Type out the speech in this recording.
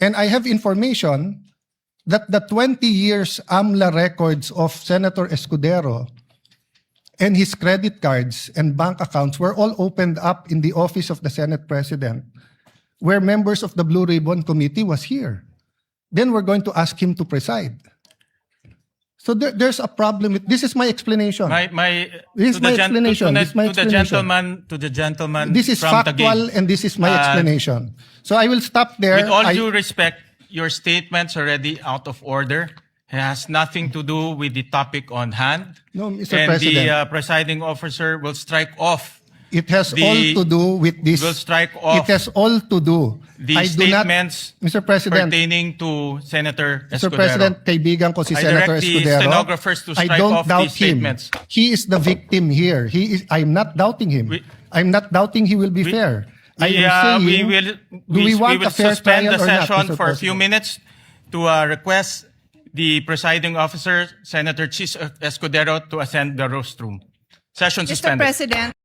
And I have information that the 20 years AMLA records of Senator Escudero and his credit cards and bank accounts were all opened up in the office of the Senate President, where members of the Blue Ribbon Committee was here. Then we're going to ask him to preside. So there's a problem with, this is my explanation. This is my explanation. This is my explanation. To the gentleman This is from factual Taguig. and this is my explanation. So I will stop there. With all due respect, your statement's already out of order. It has nothing to do with the topic on hand. No, Mr. And President. the presiding officer will strike off. It has The- all to do with this. will strike off It has all to do. The I do not, statements Mr. President, pertaining to Senator Mr. Escudero. President, kaibigan ko si I Senator direct the Escudero. stenographers to I strike don't off doubt these him. statements. He is the victim here. I'm not doubting him. I'm not doubting he will be fair. I am saying, we want will a fair suspend trial the or not, session Mr. for a few President? minutes to request the presiding officer, Senator Chis Escudero, to ascend the rostrum. Session Mr. suspended. President.